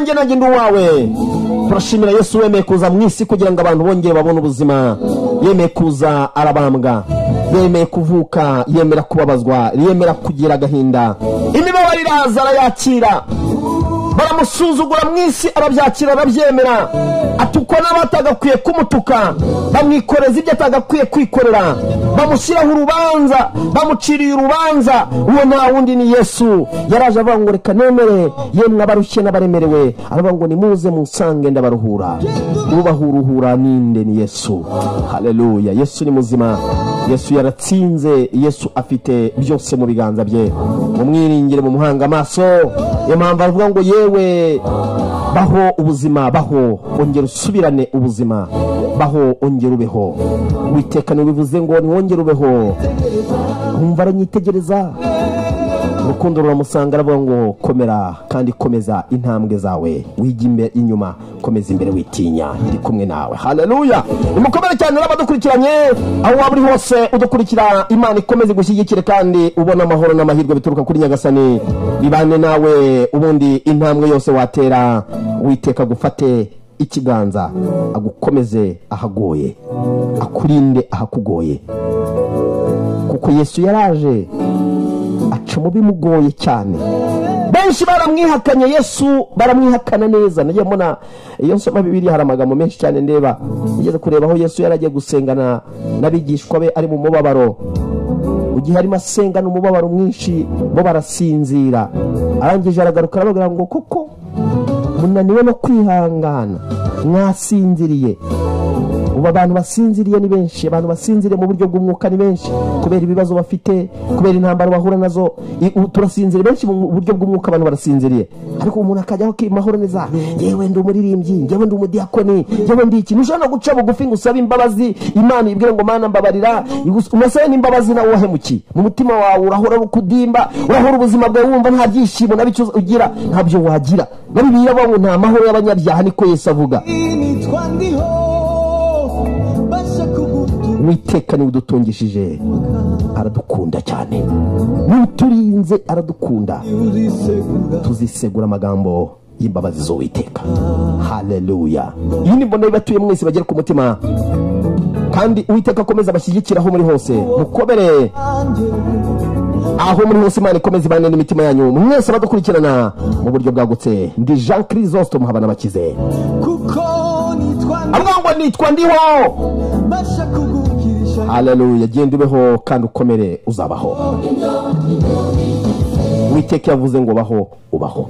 nanjye ndi uwawe. Turashimira Yesu wemeye kuza mu isi kugira ngo abantu bongere babone ubuzima. Yemeye kuza arabambwa, yemeye kuvuka, yemera kubabazwa, yemera kugira agahinda. Imibabaro iraza arayakira, baramusuzugura mu isi arabyakira arabyemera. Atukwa n'abatagakwiye kumutuka, bamwikoreza ibyo atagakwiye kwikorera, bamushyiraho urubanza, bamuciriye urubanza. Uwo nta wundi ni Yesu. Yaraje avuga ngo reka nemere yemwe abarushye n'abaremerewe, aravuga ngo nimuze musange ndabaruhura. Ubahuruhura ninde? Ni Yesu. Haleluya. Yesu ni muzima, Yesu yaratsinze, Yesu afite byose mu biganza bye. Mumwiringire mu muhanga amaso. Impamvu avuga ngo yewe baho ubuzima, baho ongera usubirane ubuzima, baho ongera ubeho. Uwiteka bivuze ngo niwongere ubeho. Umva aranyitegereza, urukundo ruramusanga aravuga ngo komera kandi komeza intambwe zawe, wigime inyuma, komeza imbere witinya, ndi kumwe nawe. Haleluya. Umukomere cyane n'abadukurikiranye aho waba uri hose udukurikira. Imana ikomeze gushyigikire kandi ubona amahoro n'amahirwe bituruka kuri Nyagasani bibane nawe. Ubundi intambwe yose watera Uwiteka gufate ikiganza, agukomeze ahagoye, akurinde ahakugoye, kuko Yesu yaraje aca mu bimugoye cyane. Benshi baramwihakanye Yesu, baramwihakana neza. Nagiye mbona iyo nsoma Bibiliya hari amagambo menshi cyane ndeba, ngeze kureba aho Yesu yaragiye gusengana n'abigishwa be ari mu mubabaro. Ugiye harimo asengana umubabaro mwinshi, bo barasinzira. Arangije aragaruka aravuga ngo koko munaniwe no kwihangana, mwasinziriye. Ubu abantu basinziriye ni benshi, abantu basinziriye mu buryo bw'umwuka ni benshi, kubera ibibazo bafite, kubera intambara bahura nazo. Turasinziriye benshi mu buryo bw'umwuka, abantu barasinziriye. Ariko umuntu akajyaho ki mahoro neza, yewe ndi umuririmbyi, yewe ndi umudiyakoni, yewe ndi iki. Nushobora guca bugufi ngo usabe imbabazi, Imana ibwire ngo Mana mbabarira, unasabe n'imbabazi nawe wahemuki. Mu mutima wawe urahora ukudimba, urahora ubuzima bwawe wumva nta byishimo na bicyo ugira, ntabyo wagira. Na Bibiliya bavuga ngo nta mahoro y'abanyabyaha, niko Yesu avuga. Uwiteka ni udutungishije, aradukunda cyane, n'uturinze aradukunda. Tuzisegura amagambo y'imbabazi z'Uwiteka. Haleluya. Iyi ni mbona ibatuye mwese bagera ku mutima, kandi Uwiteka akomeza abashyigikira aho muri hose. Mukobere aho muri hose, Imana ikomeza ibane n'imitima yanyu mwese abadukurikirana mu buryo bwagutse. Ndi Jean Chrysostome Habanabakize, avuga ngo nitwa ndiho. Haleluya. Genda ubeho kandi ukomere, uzabaho. Uwiteka yavuze ngo baho, ubaho.